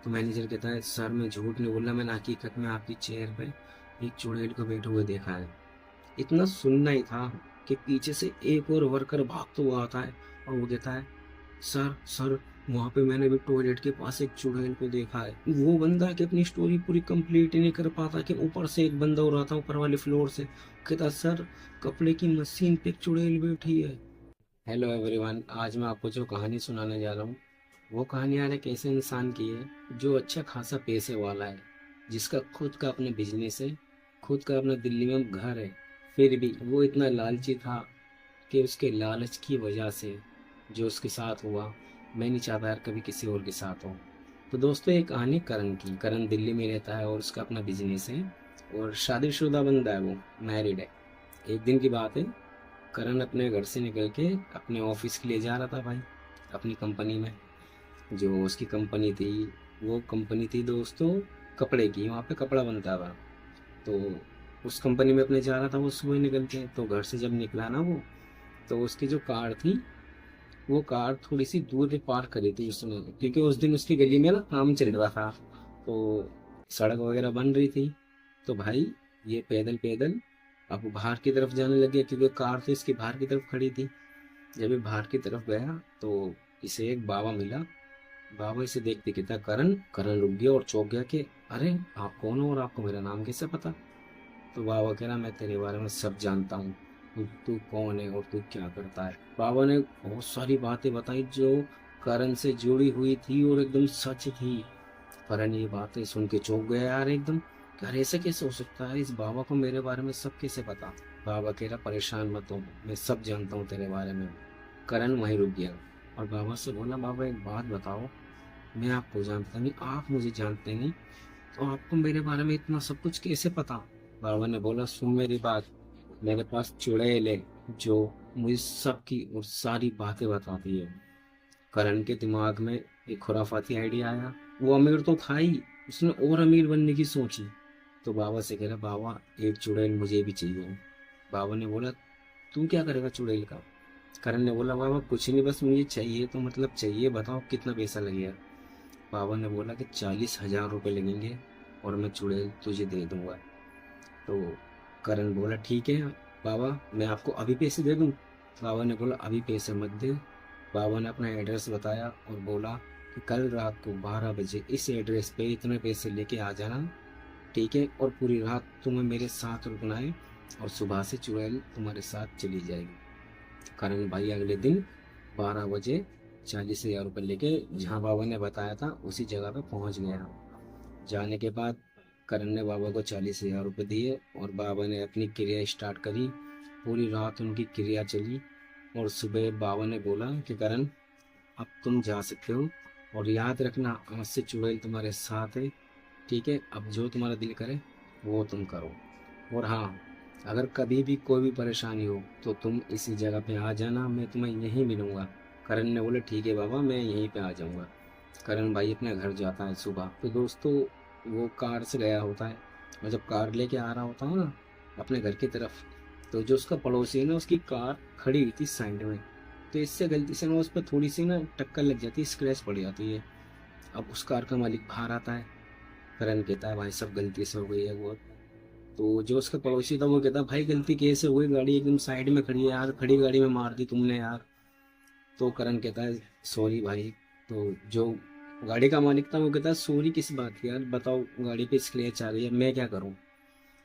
तो मैनेजर कहता है सर मैं झूठ नहीं बोल रहा, मैंने हकीकत में आपकी चेयर पे एक चुड़ैल को बैठे हुए देखा है। इतना सुनना ही था कि पीछे से एक और वर्कर भागता हुआ आता है और वो कहता है सर सर वहां पे मैंने भी टॉयलेट के पास एक चुड़ैल को देखा है। वो बंदा कि अपनी स्टोरी पूरी कंप्लीट ही नहीं कर पाता कि ऊपर से एक बंदा और आता ऊपर वाले फ्लोर से, कहता सर कपड़े की मशीन पे एक चुड़ैल बैठी है। हेलो एवरीवन, आज मैं आपको जो कहानी सुनाने जा रहा हूँ वो कहानी यार एक ऐसे इंसान की है जो अच्छा खासा पैसे वाला है, जिसका खुद का अपना बिजनेस है, खुद का अपना दिल्ली में घर है। फिर भी वो इतना लालची था कि उसके लालच की वजह से जो उसके साथ हुआ, मैं नहीं चाहता यार कभी किसी और के साथ हो। तो दोस्तों ये कहानी करण की। करण दिल्ली में रहता है और उसका अपना बिजनेस है और शादीशुदा बंदा है, वो मैरिड है। एक दिन की बात है, करण अपने घर से निकल के अपने ऑफिस के लिए जा रहा था भाई, अपनी कंपनी में। जो उसकी कंपनी थी वो कंपनी थी दोस्तों कपड़े की, वहाँ पे कपड़ा बनता था। तो उस कंपनी में अपने जा रहा था वो सुबह निकल के। तो घर से जब निकला ना वो, तो उसकी जो कार थी वो कार थोड़ी सी दूर पे पार्क करी थी उसने, क्योंकि उस दिन उसकी गली में ना काम चल रहा था, तो सड़क वगैरह बन रही थी। तो भाई ये पैदल पैदल अब बाहर की तरफ जाने लगे, क्योंकि कार तो इसकी बाहर की तरफ खड़ी थी। जब ये बाहर की तरफ गया तो इसे एक बाबा मिला। बाबा इसे देखते कहता करण। करण रुक गया और चौंक गया कि अरे आप कौन हो और आपको मेरा नाम कैसे पता। तो बाबा कह रहा मैं तेरे बारे में सब जानता हूँ, तू कौन है और तू क्या करता है। बाबा ने बहुत सारी बातें बताई जो करण से जुड़ी हुई थी और एकदम सच थी। करण ये बातें सुन के चौंक गया यार एकदम, कि अरे ऐसे कैसे हो सकता है, इस बाबा को मेरे बारे में सब कैसे पता। बाबा कह रहा परेशान मत हो, मैं सब जानता हूँ तेरे बारे में। करण वहीं रुक गया और बाबा से बोला बाबा एक बात बताओ, मैं आपको जानता नहीं, आप मुझे जानते नहीं, तो आपको मेरे बारे में इतना सब कुछ कैसे पता। बाबा ने बोला सुन मेरी बात, मेरे पास चुड़ैल है जो मुझे सबकी और सारी बातें बताती है। करण के दिमाग में एक खुराफाती आइडिया आया। वो अमीर तो था ही, उसने और अमीर बनने की सोची। तो बाबा से कह रहा बाबा एक चुड़ैल मुझे भी चाहिए। बाबा ने बोला तू क्या करेगा चुड़ैल का। करण ने बोला बाबा कुछ नहीं, बस मुझे चाहिए तो मतलब चाहिए, बताओ कितना पैसा लगेगा। बाबा ने बोला कि 40,000 रुपये लगेंगे और मैं चुड़ैल तुझे दे दूंगा। तो करण बोला ठीक है बाबा, मैं आपको अभी पैसे दे दूं। बाबा ने बोला अभी पैसे मत दे। बाबा ने अपना एड्रेस बताया और बोला कि कल रात को 12 बजे इस एड्रेस पे इतने पैसे लेके आ जाना, ठीक है, और पूरी रात तुम्हें मेरे साथ रुकना है और सुबह से चुड़ैल तुम्हारे साथ चली जाएगी। करण भाई अगले दिन 12 बजे 40,000 रुपये लेके जहाँ बाबा ने बताया था उसी जगह पे पहुँच गया। जाने के बाद करण ने बाबा को 40,000 रुपये दिए और बाबा ने अपनी क्रिया स्टार्ट करी। पूरी रात उनकी क्रिया चली और सुबह बाबा ने बोला कि करण अब तुम जा सकते हो और याद रखना आज से चुड़ैल तुम्हारे साथ है, ठीक है, अब जो तुम्हारा दिल करे वो तुम करो। और हाँ, अगर कभी भी कोई भी परेशानी हो तो तुम इसी जगह पे आ जाना, मैं तुम्हें यहीं मिलूंगा। करण ने बोला ठीक है बाबा मैं यहीं पे आ जाऊंगा। करण भाई अपने घर जाता है सुबह। तो दोस्तों वो कार से गया होता है और जब कार लेके आ रहा होता है ना अपने घर की तरफ, तो जो उसका पड़ोसी है ना उसकी कार खड़ी हुई थी साइड में। तो इससे गलती से ना उस पर थोड़ी सी ना टक्कर लग जाती है, स्क्रैच पड़ जाती है। अब उस कार का मालिक बाहर आता है। करण कहता है भाई सब गलती से हो गई है वो। तो जो उसका पड़ोसी था वो कहता भाई गलती कैसे हुई, गाड़ी एकदम साइड में खड़ी है यार, खड़ी गाड़ी में मार दी तुमने यार। तो करण कहता है सॉरी भाई। तो जो गाड़ी का मालिक था वो कहता है सॉरी किस बात की यार, बताओ गाड़ी पे स्क्रैच आ रही है मैं क्या करूं।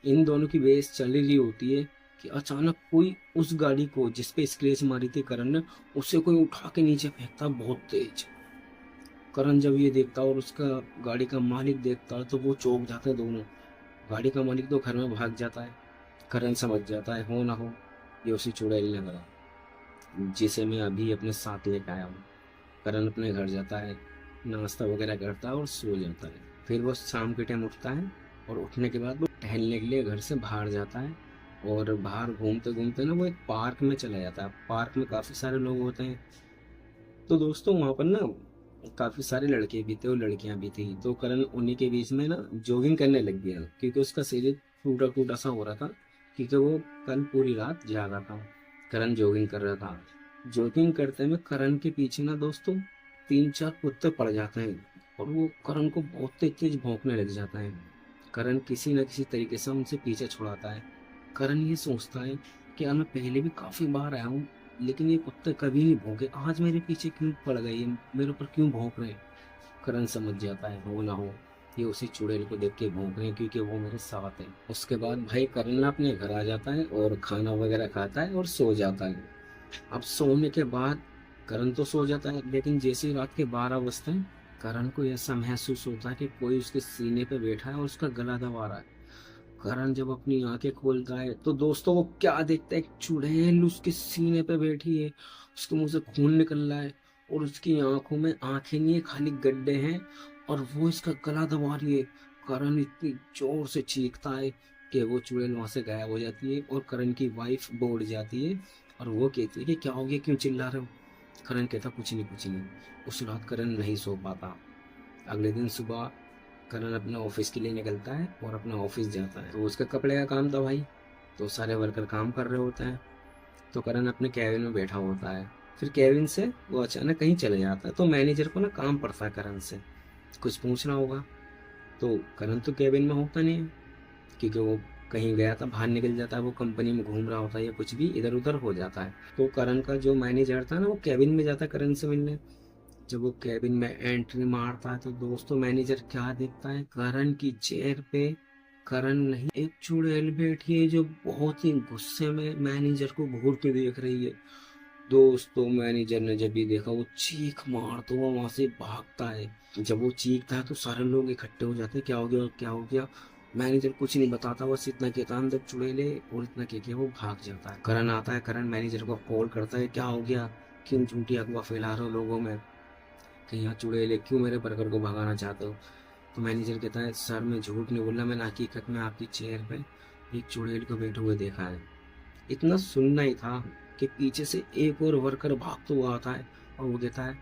इन दोनों की बहस चल रही होती है कि अचानक कोई उस गाड़ी को जिस पे स्क्रैच मारी थी करण ने, उसे कोई उठा के नीचे फेंकता बहुत तेज। करण जब ये देखता और उसका गाड़ी का मालिक देखता तो वो चौंक जाते हैं दोनों। गाड़ी का मालिक तो घर में भाग जाता है। करण समझ जाता है हो ना हो ये उसी चुड़ैल ने करा जिसे मैं अभी अपने साथ लेकर आया हूँ। करण अपने घर जाता है, नाश्ता वगैरह करता है और सो जाता है। फिर वो शाम के टाइम उठता है और उठने के बाद वो टहलने के लिए घर से बाहर जाता है और बाहर घूमते घूमते ना वो एक पार्क में चला जाता है। पार्क में काफ़ी सारे लोग होते हैं। तो दोस्तों वहाँ पर ना काफ़ी सारे लड़के भी थे और लड़कियां भी थी। तो करण उन्हीं के बीच में ना जॉगिंग करने लग गया, क्योंकि उसका शरीर टूटा टूटा सा हो रहा था, क्योंकि वो कल पूरी रात जागा था। करण जॉगिंग कर रहा था। जॉगिंग करते में करण के पीछे ना दोस्तों 3-4 कुत्ते पड़ जाते हैं। और वो करण को बहुत तेज तेज भौंकने लग जाता है। करण किसी न किसी तरीके से उनसे पीछे छुड़ाता है। करण ये सोचता है कि यार मैं पहले भी काफी बार आया हूँ, लेकिन ये कुत्ते कभी नहीं भौंके, आज मेरे पीछे क्यों पड़ गए, ये मेरे ऊपर क्यों भौंक रहे हैं। करण समझ जाता है हो ना हो ये उसी चुड़ैल को देख के भौंक रहे हैं, क्योंकि वो मेरे साथ है। उसके बाद भाई करण ना अपने घर आ जाता है और खाना वगैरह खाता है और सो जाता है। अब सोने के बाद करण तो सो जाता है, लेकिन जैसे ही रात के 12 बजते हैं करण को ऐसा महसूस होता है कि कोई उसके सीने पे बैठा है और उसका गला दबा रहा है। करण जब अपनी आंखें खोलता है तो दोस्तों वो क्या देखता है, एक चुड़ैल उसके सीने पे बैठी है, उसके मुंह से खून निकल रहा है और उसकी आंखों में आंखें नहीं है, खाली गड्ढे हैं, और वो इसका गला दबा रही है। करण इतनी जोर से चीखता है कि वो चुड़ैल वहां से गायब हो जाती है और करण की वाइफ बोल जाती है और वो कहती है कि क्या हो गया, क्यों चिल्ला रहे हो। करण कहता कुछ नहीं कुछ नहीं। उस रात करण नहीं सो पाता। अगले दिन सुबह करण अपने ऑफिस के लिए निकलता है और अपने ऑफिस जाता है। तो उसका कपड़े का काम था भाई, तो सारे वर्कर काम कर रहे होते हैं। तो करण अपने कैबिन में बैठा होता है। फिर कैबिन से वो अचानक कहीं चले जाता है, तो मैनेजर को ना काम पड़ता है करण से कुछ पूछना होगा। तो करण तो कैबिन में होता नहीं है, क्योंकि वो कहीं गया था, बाहर निकल जाता है, वो कंपनी में घूम रहा होता है या कुछ भी इधर उधर हो जाता है। तो करण का जो मैनेजर था ना वो कैबिन में जाता है करण से मिलने। जब वो कैबिन में एंट्री मारता है तो दोस्तों मैनेजर क्या देखता है, करण की चेयर पे करण नहीं एक चुड़ैल बैठी है, जो बहुत ही गुस्से में मैनेजर को घूर के देख रही है। दोस्तों मैनेजर ने जब ये देखा वो चीख मार तो वो वहां से भागता है। जब वो चीखता है तो सारे लोग इकट्ठे हो जाते हैं, क्या हो गया क्या हो गया। मैनेजर कुछ नहीं बताता, बस इतना कहता अंदर चुड़ैले, और इतना कह के वो भाग जाता है। करण आता है, करण मैनेजर को कॉल करता है, क्या हो गया, क्यों झूठी अफवाह फैला रहे हो लोगों में कि यहाँ चुड़ैल, क्यों मेरे वर्कर को भगाना चाहते हो। तो मैनेजर कहता है सर मैं झूठ नहीं बोल रहा, मैंने हकीकत में आपकी चेयर पे एक चुड़ैल को बैठे हुए देखा है। इतना सुनना ही था कि पीछे से एक और वर्कर भागता हुआ आता है और वो कहता है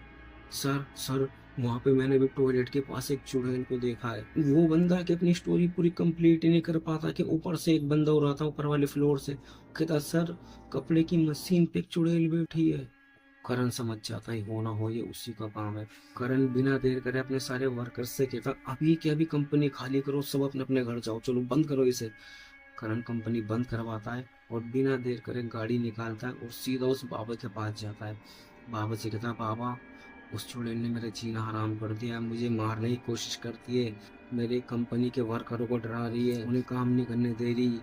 सर सर वहां पे मैंने भी टॉयलेट के पास एक चुड़ैल को देखा है। वो बंदा कि अपनी स्टोरी पूरी कंप्लीट ही नहीं कर पाता कि ऊपर से एक बंदा हो रहा था ऊपर वाले फ्लोर से, कहता सर कपड़े की मशीन पे एक चुड़ैल बैठी है। करण समझ जाता है हो ना हो ये उसी का काम है। करण बिना देर करे अपने सारे वर्कर्स से कहता अभी के अभी कंपनी खाली करो, सब अपने अपने घर जाओ, चलो बंद करो इसे। करण कंपनी बंद करवाता है और बिना देर करे गाड़ी निकालता है और सीधा उस बाबा के पास जाता है। बाबा से कहता बाबा उस चुड़ैल ने मेरा जीना हराम कर दिया, मुझे मारने की कोशिश करती है, मेरे कंपनी के वर्करों को डरा रही है, उन्हें काम नहीं करने दे रही,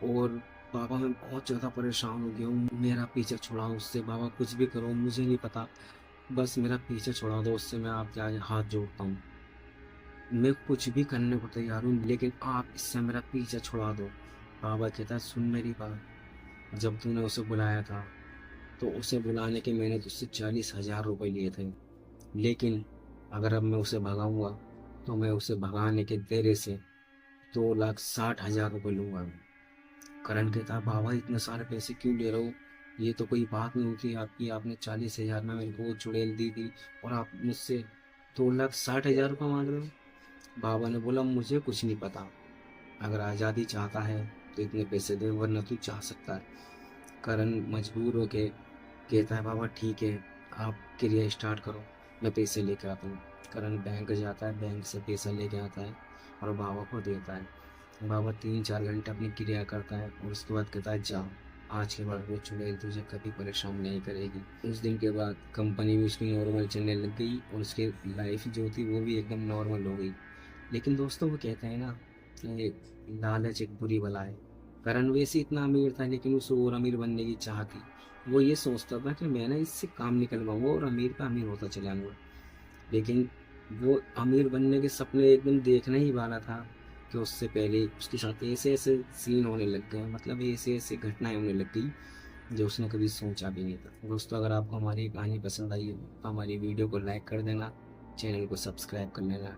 और बाबा मैं बहुत ज़्यादा परेशान हो गया हूँ, मेरा पीछे छुड़ाओ उससे, बाबा कुछ भी करो मुझे नहीं पता, बस मेरा पीछे छुड़ा दो उससे, मैं आपके आगे हाथ जोड़ता हूँ, मैं कुछ भी करने को तैयार हूँ, लेकिन आप इससे मेरा पीछे छुड़ा दो। बाबा कहता है सुन मेरी बात, जब तूने उसे बुलाया था तो उसे बुलाने के मैंने तुझसे 40,000 रुपये लिए थे, लेकिन अगर अब मैं उसे भगाऊंगा तो मैं उसे भगाने के तेरे से 2,60,000 रुपये लूंगा। करण कहता बाबा इतने सारे पैसे क्यों ले रहे हो, ये तो कोई बात नहीं होती आपकी, आपने 40,000 में मेरे को वो चुड़ैल दी थी और आप मुझसे 2,60,000 रुपये मांग रहे हो। बाबा ने बोला मुझे कुछ नहीं पता, अगर आज़ादी चाहता है तो इतने पैसे दे, वरना तू चाह सकता है। करण मजबूर होके कहता है बाबा ठीक है, आप क्रिया स्टार्ट करो, मैं पैसे लेके आता हूँ। करण बैंक जाता है, बैंक से पैसा लेके आता है और बाबा को देता है। बाबा 3-4 घंटे अपनी क्रिया करता है और उसके बाद कहता है जा, आज के बाद वो चुड़ैल तुझे कभी परेशान नहीं करेगी। उस दिन के बाद कंपनी भी उसकी नॉर्मल चलने लग गई और उसकी लाइफ जो थी वो भी एकदम नॉर्मल हो गई। लेकिन दोस्तों वो कहते हैं ना कि लालच एक बुरी बला है। करण वैसे इतना अमीर था लेकिन उसे और अमीर बनने की चाह थी। वो ये सोचता था कि मैं ना इससे काम निकलवाऊंगा और अमीर का अमीर होता चला जाऊंगा। लेकिन वो अमीर बनने के सपने एकदम देखना ही वाला था कि उससे पहले उसके साथ ऐसे ऐसे सीन होने लग गए, मतलब ऐसे ऐसे घटनाएं होने लग गई जो उसने कभी सोचा भी नहीं था। दोस्तों अगर आपको हमारी कहानी पसंद आई हो तो हमारी वीडियो को लाइक कर देना, चैनल को सब्सक्राइब कर लेना।